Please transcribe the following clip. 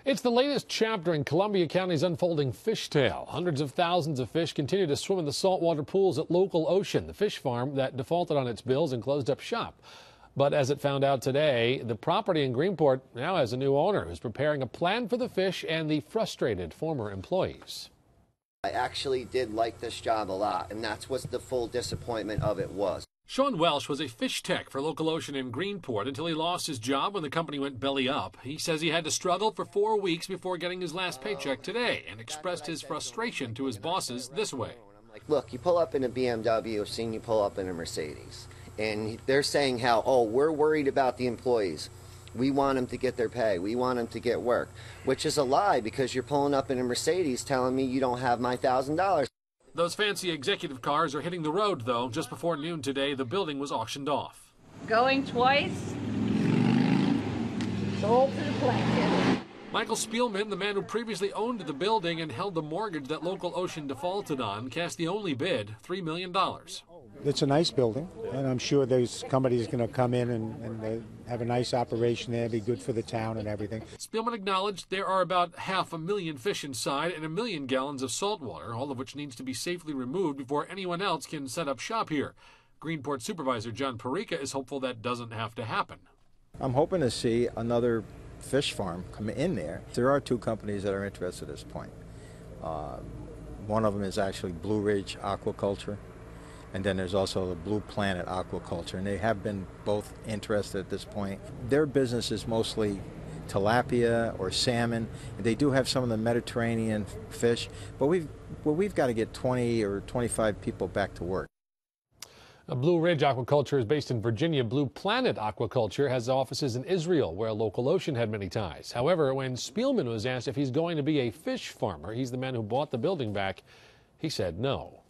It's the latest chapter in Columbia County's unfolding fish tale. Hundreds of thousands of fish continue to swim in the saltwater pools at Local Ocean, the fish farm that defaulted on its bills and closed up shop. But as it found out today, the property in Greenport now has a new owner who's preparing a plan for the fish and the frustrated former employees. I actually did like this job a lot, and that's what the full disappointment of it was. Sean Welsh was a fish tech for Local Ocean in Greenport until he lost his job when the company went belly up. He says he had to struggle for 4 weeks before getting his last paycheck today and expressed his frustration to his bosses this way. Like, look, you pull up in a BMW, I've seen you pull up in a Mercedes. And they're saying how, oh, we're worried about the employees. We want them to get their pay. We want them to get work, which is a lie because you're pulling up in a Mercedes telling me you don't have my $1,000. Those fancy executive cars are hitting the road, though. Just before noon today, the building was auctioned off. Going twice. Sold to the plaintiff. Michael Spielman, the man who previously owned the building and held the mortgage that Local Ocean defaulted on, cast the only bid, $3 million. It's a nice building, and I'm sure there's companies going to come in and have a nice operation there, be good for the town and everything. Spielman acknowledged there are about 500,000 fish inside and 1 million gallons of salt water, all of which needs to be safely removed before anyone else can set up shop here. Greenport Supervisor John Perica is hopeful that doesn't have to happen. I'm hoping to see another fish farm come in there. There are 2 companies that are interested at this point. One of them is actually Blue Ridge Aquaculture. And then there's also the Blue Planet Aquaculture, and they have been both interested at this point. Their business is mostly tilapia or salmon. They do have some of the Mediterranean fish, but we've got to get 20 or 25 people back to work. Blue Ridge Aquaculture is based in Virginia. Blue Planet Aquaculture has offices in Israel, where Local Ocean had many ties. However, when Spielman was asked if he's going to be a fish farmer, he's the man who bought the building back, he said no.